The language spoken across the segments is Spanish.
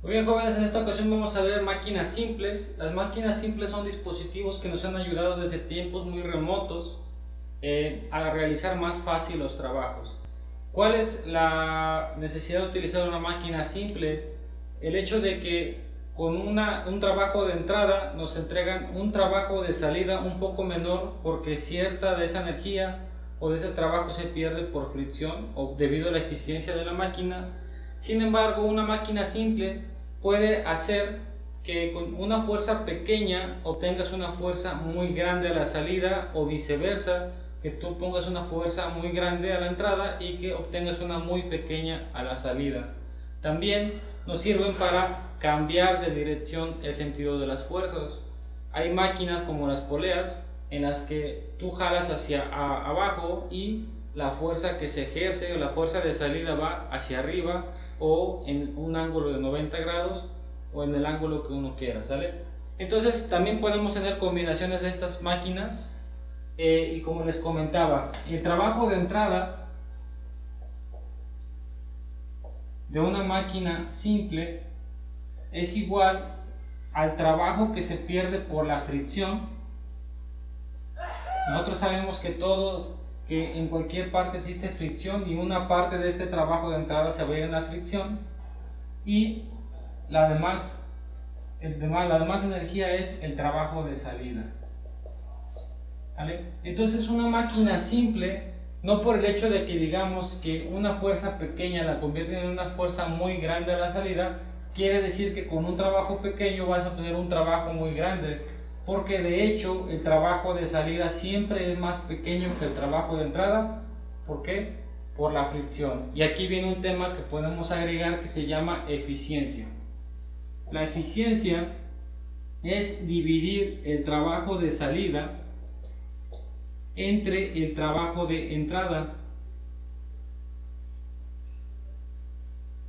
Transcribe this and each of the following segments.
Muy bien, jóvenes, en esta ocasión vamos a ver máquinas simples. Las máquinas simples son dispositivos que nos han ayudado desde tiempos muy remotos a realizar más fácil los trabajos. ¿Cuál es la necesidad de utilizar una máquina simple? El hecho de que con un trabajo de entrada nos entregan un trabajo de salida un poco menor, porque cierta de esa energía o de ese trabajo se pierde por fricción o debido a la eficiencia de la máquina. Sin embargo, una máquina simple puede hacer que con una fuerza pequeña obtengas una fuerza muy grande a la salida, o viceversa, que tú pongas una fuerza muy grande a la entrada y que obtengas una muy pequeña a la salida. También nos sirven para cambiar de dirección el sentido de las fuerzas. Hay máquinas como las poleas en las que tú jalas hacia abajo y la fuerza que se ejerce o la fuerza de salida va hacia arriba o en un ángulo de 90 grados o en el ángulo que uno quiera, ¿sale? Entonces también podemos tener combinaciones de estas máquinas y como les comentaba, el trabajo de entrada de una máquina simple es igual al trabajo que se pierde por la fricción. Nosotros sabemos que en cualquier parte existe fricción, y una parte de este trabajo de entrada se va a ir en la fricción y la demás energía es el trabajo de salida, ¿vale? Entonces una máquina simple, no por el hecho de que digamos que una fuerza pequeña la convierte en una fuerza muy grande a la salida, quiere decir que con un trabajo pequeño vas a obtener un trabajo muy grande, porque de hecho el trabajo de salida siempre es más pequeño que el trabajo de entrada. ¿Por qué? Por la fricción. Y aquí viene un tema que podemos agregar que se llama eficiencia. La eficiencia es dividir el trabajo de salida entre el trabajo de entrada.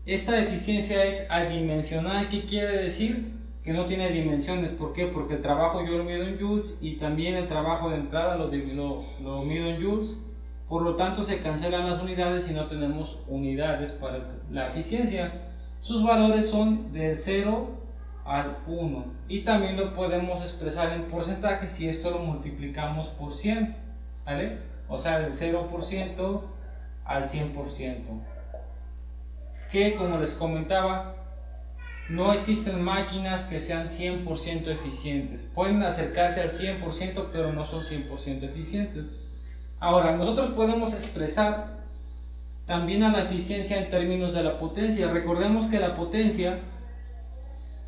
Esta eficiencia es adimensional. ¿Qué quiere decir? Que no tiene dimensiones. ¿Por qué? Porque el trabajo yo lo mido en joules y también el trabajo de entrada lo mido en joules. Por lo tanto se cancelan las unidades y no tenemos unidades para la eficiencia. Sus valores son del 0 al 1 y también lo podemos expresar en porcentajes si esto lo multiplicamos por 100, ¿vale? O sea, del 0% al 100%. Que como les comentaba, no existen máquinas que sean 100% eficientes. Pueden acercarse al 100%, pero no son 100% eficientes. Ahora, nosotros podemos expresar también a la eficiencia en términos de la potencia. Recordemos que la potencia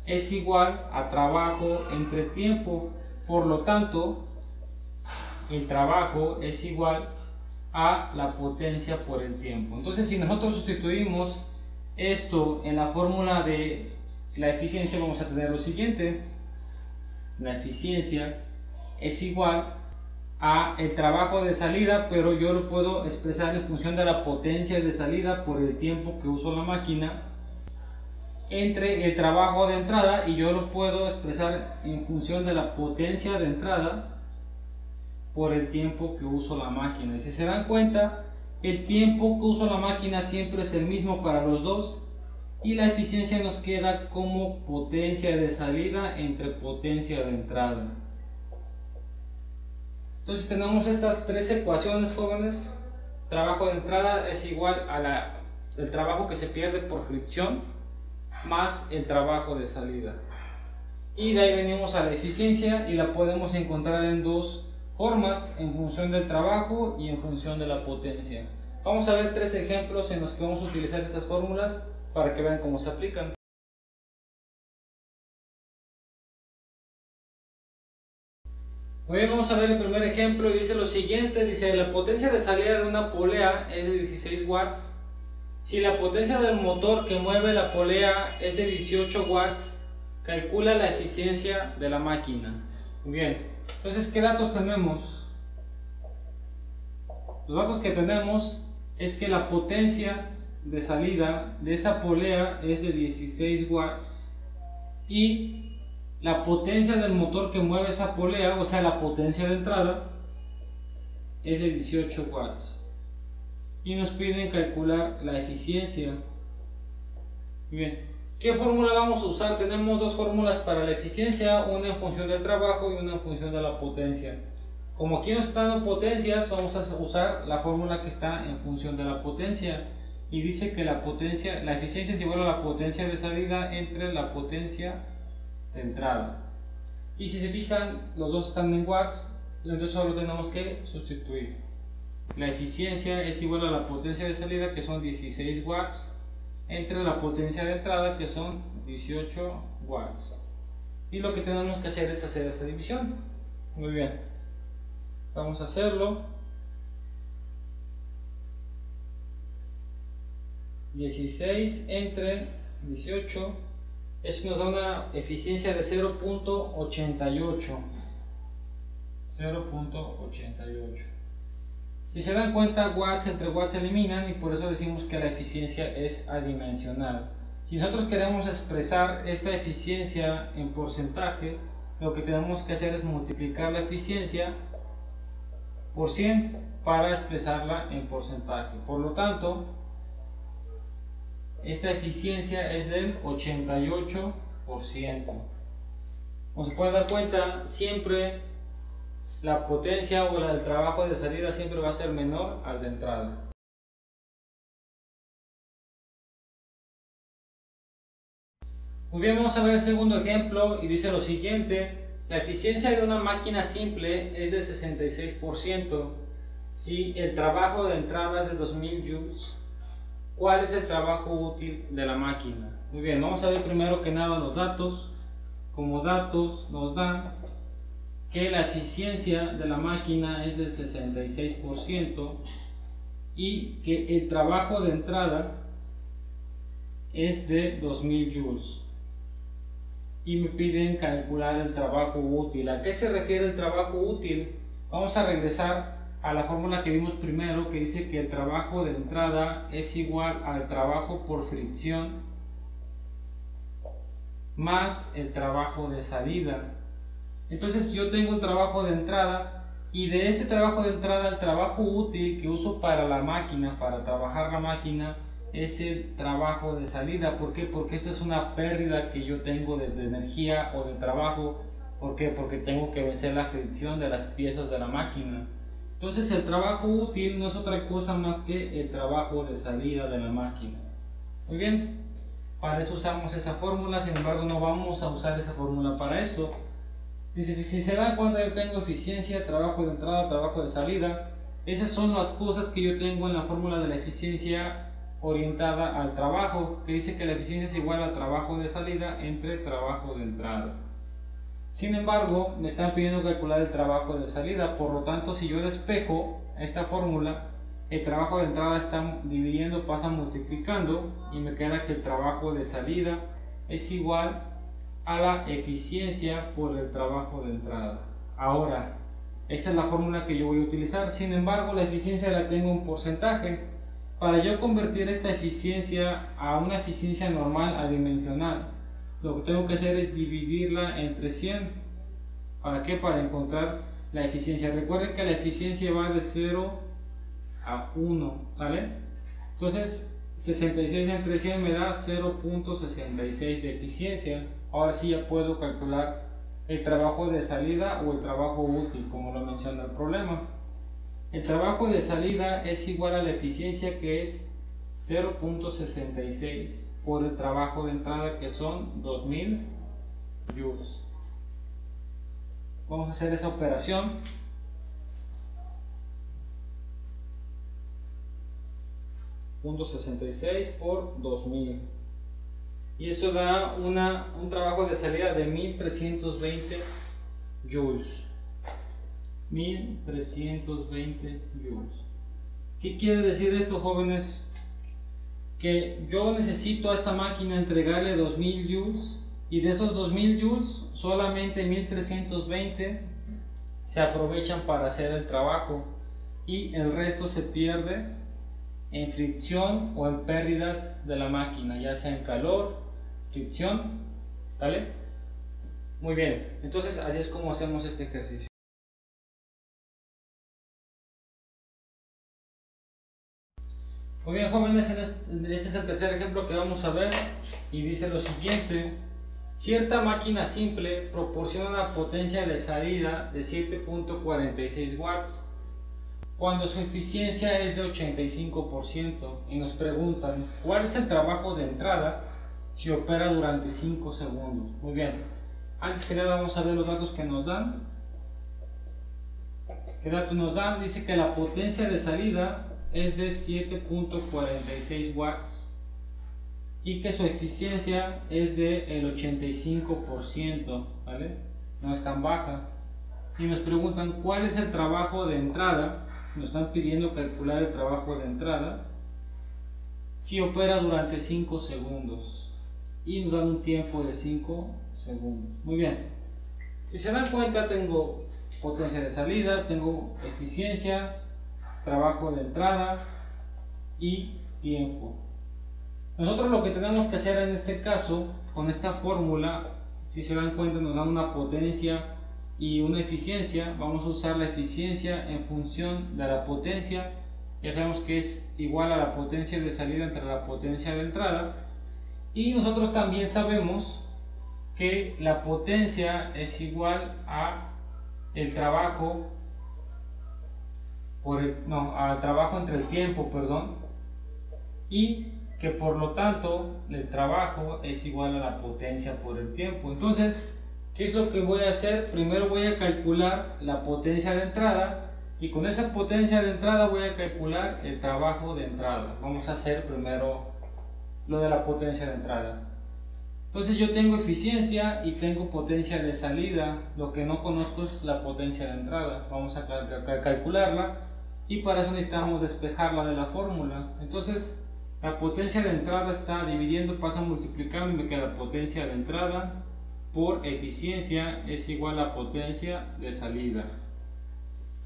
es igual a trabajo entre tiempo. Por lo tanto, el trabajo es igual a la potencia por el tiempo. Entonces, si nosotros sustituimos esto en la fórmula de la eficiencia, vamos a tener lo siguiente: la eficiencia es igual a el trabajo de salida, pero yo lo puedo expresar en función de la potencia de salida por el tiempo que uso la máquina, entre el trabajo de entrada, y yo lo puedo expresar en función de la potencia de entrada por el tiempo que uso la máquina. Y si se dan cuenta, el tiempo que uso la máquina siempre es el mismo para los dos, y la eficiencia nos queda como potencia de salida entre potencia de entrada. Entonces tenemos estas tres ecuaciones, jóvenes. Trabajo de entrada es igual a el trabajo que se pierde por fricción más el trabajo de salida. Y de ahí venimos a la eficiencia, y la podemos encontrar en dos formas: en función del trabajo y en función de la potencia. Vamos a ver tres ejemplos en los que vamos a utilizar estas fórmulas para que vean cómo se aplican. Muy bien, vamos a ver el primer ejemplo y dice lo siguiente. Dice: la potencia de salida de una polea es de 16 watts. Si la potencia del motor que mueve la polea es de 18 watts, calcula la eficiencia de la máquina. Muy bien, entonces, ¿qué datos tenemos? Los datos que tenemos es que la potencia de salida de esa polea es de 16 watts y la potencia del motor que mueve esa polea, o sea la potencia de entrada, es de 18 watts. Y nos piden calcular la eficiencia. Muy bien, ¿Qué fórmula vamos a usar? Tenemos dos fórmulas para la eficiencia, una en función del trabajo y una en función de la potencia. Como aquí nos están dando potencias, vamos a usar la fórmula que está en función de la potencia. Y dice que la eficiencia es igual a la potencia de salida entre la potencia de entrada. Y si se fijan, los dos están en watts, entonces solo tenemos que sustituir. La eficiencia es igual a la potencia de salida, que son 16 watts, entre la potencia de entrada, que son 18 watts. Y lo que tenemos que hacer es hacer esa división. Muy bien, vamos a hacerlo. 16 entre 18, eso nos da una eficiencia de 0.88. 0.88. Si se dan cuenta, watts entre watts se eliminan y por eso decimos que la eficiencia es adimensional. Si nosotros queremos expresar esta eficiencia en porcentaje, lo que tenemos que hacer es multiplicar la eficiencia por 100 para expresarla en porcentaje. Por lo tanto, esta eficiencia es del 88%. Como se puede dar cuenta, siempre la potencia o el trabajo de salida siempre va a ser menor al de entrada. Muy bien, vamos a ver el segundo ejemplo y dice lo siguiente: la eficiencia de una máquina simple es del 66%. Si el trabajo de entrada es de 2000 joules, ¿cuál es el trabajo útil de la máquina? Muy bien, vamos a ver primero que nada los datos. Como datos nos dan que la eficiencia de la máquina es del 66% y que el trabajo de entrada es de 2000 joules. Y me piden calcular el trabajo útil. ¿A qué se refiere el trabajo útil? Vamos a regresar a la fórmula que vimos primero, que dice que el trabajo de entrada es igual al trabajo por fricción más el trabajo de salida. Entonces yo tengo el trabajo de entrada y de ese trabajo de entrada el trabajo útil que uso para la máquina, para trabajar la máquina, es el trabajo de salida. ¿Por qué? Porque esta es una pérdida que yo tengo de energía o de trabajo. ¿Por qué? Porque tengo que vencer la fricción de las piezas de la máquina. Entonces el trabajo útil no es otra cosa más que el trabajo de salida de la máquina. Muy bien, para eso usamos esa fórmula, sin embargo no vamos a usar esa fórmula para esto. Si se dan cuenta, yo tengo eficiencia, trabajo de entrada, trabajo de salida. Esas son las cosas que yo tengo en la fórmula de la eficiencia orientada al trabajo, que dice que la eficiencia es igual al trabajo de salida entre trabajo de entrada. Sin embargo, me están pidiendo calcular el trabajo de salida, por lo tanto, si yo despejo esta fórmula, el trabajo de entrada está dividiendo, pasa multiplicando, y me queda que el trabajo de salida es igual a la eficiencia por el trabajo de entrada. Ahora, esta es la fórmula que yo voy a utilizar. Sin embargo, la eficiencia la tengo en porcentaje. Para yo convertir esta eficiencia a una eficiencia normal adimensional, lo que tengo que hacer es dividirla entre 100. ¿Para qué? Para encontrar la eficiencia. Recuerden que la eficiencia va de 0 a 1, ¿vale? Entonces 66 entre 100 me da 0.66 de eficiencia. Ahora sí ya puedo calcular el trabajo de salida o el trabajo útil, como lo menciona el problema. El trabajo de salida es igual a la eficiencia, que es 0.66 por el trabajo de entrada, que son 2000 joules. Vamos a hacer esa operación. .66 por 2000, y eso da un trabajo de salida de 1320 joules. 1320 joules. ¿Qué quiere decir esto, jóvenes? Que yo necesito a esta máquina entregarle 2000 joules, y de esos 2000 joules solamente 1320 se aprovechan para hacer el trabajo y el resto se pierde en fricción o en pérdidas de la máquina, ya sea en calor, fricción, ¿vale? Muy bien, entonces así es como hacemos este ejercicio. Muy bien, jóvenes, este es el tercer ejemplo que vamos a ver y dice lo siguiente. Cierta máquina simple proporciona una potencia de salida de 7.46 watts cuando su eficiencia es de 85% y nos preguntan cuál es el trabajo de entrada si opera durante 5 segundos. Muy bien, antes que nada vamos a ver los datos que nos dan. ¿Qué datos nos dan? Dice que la potencia de salida es de 7.46 watts y que su eficiencia es del 85%, ¿vale? No es tan baja. Y nos preguntan cuál es el trabajo de entrada. Nos están pidiendo calcular el trabajo de entrada si opera durante 5 segundos y nos dan un tiempo de 5 segundos. Muy bien, si se dan cuenta, tengo potencia de salida, tengo eficiencia, trabajo de entrada y tiempo. Nosotros lo que tenemos que hacer en este caso, con esta fórmula, si se dan cuenta, nos dan una potencia y una eficiencia. Vamos a usar la eficiencia en función de la potencia. Ya sabemos que es igual a la potencia de salida entre la potencia de entrada, y nosotros también sabemos que la potencia es igual a el trabajo al trabajo entre el tiempo, y que por lo tanto el trabajo es igual a la potencia por el tiempo. Entonces, ¿qué es lo que voy a hacer? Primero voy a calcular la potencia de entrada, y con esa potencia de entrada voy a calcular el trabajo de entrada. Vamos a hacer primero lo de la potencia de entrada. Entonces yo tengo eficiencia y tengo potencia de salida. Lo que no conozco es la potencia de entrada. Vamos a calcularla, y para eso necesitamos despejarla de la fórmula. Entonces la potencia de entrada está dividiendo, pasa multiplicando, y me queda potencia de entrada por eficiencia es igual a potencia de salida.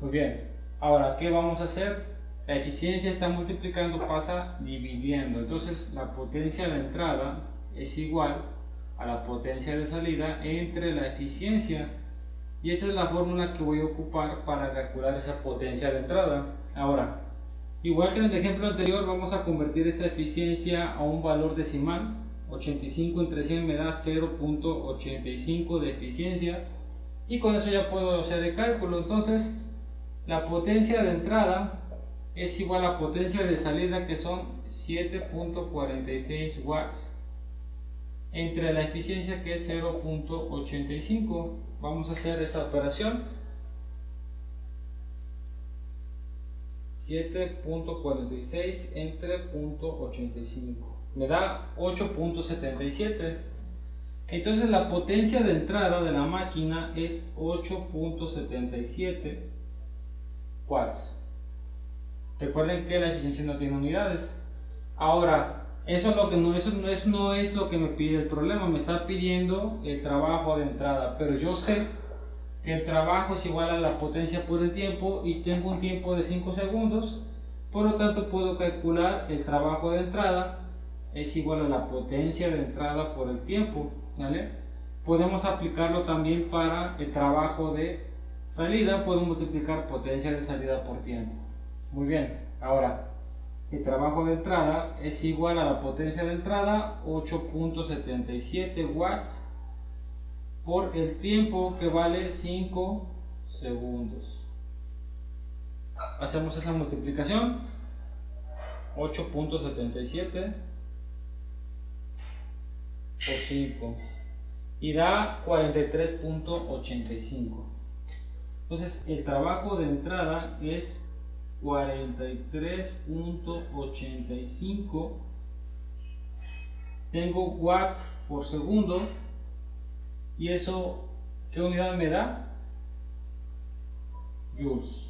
Muy bien, ahora ¿qué vamos a hacer? La eficiencia está multiplicando, pasa dividiendo. Entonces la potencia de entrada es igual a la potencia de salida entre la eficiencia, y esa es la fórmula que voy a ocupar para calcular esa potencia de entrada. Ahora, igual que en el ejemplo anterior, vamos a convertir esta eficiencia a un valor decimal. 85 entre 100 me da 0.85 de eficiencia, y con eso ya puedo hacer el cálculo. Entonces la potencia de entrada es igual a la potencia de salida, que son 7.46 watts, entre la eficiencia, que es 0.85. Vamos a hacer esta operación. 7.46 entre 0.85 me da 8.77. Entonces la potencia de entrada de la máquina es 8.77 watts. Recuerden que la eficiencia no tiene unidades. Ahora, eso no es lo que me pide el problema. Me está pidiendo el trabajo de entrada, pero yo sé que el trabajo es igual a la potencia por el tiempo, y tengo un tiempo de 5 segundos. Por lo tanto, puedo calcular el trabajo de entrada es igual a la potencia de entrada por el tiempo, ¿vale? Podemos aplicarlo también para el trabajo de salida. Puedo multiplicar potencia de salida por tiempo. Muy bien, ahora el trabajo de entrada es igual a la potencia de entrada, 8.77 watts, por el tiempo, que vale 5 segundos. Hacemos esa multiplicación. 8.77 por 5 y da 43.85. Entonces el trabajo de entrada es 43.85. Tengo watts por segundo, y eso, ¿qué unidad me da? Joules.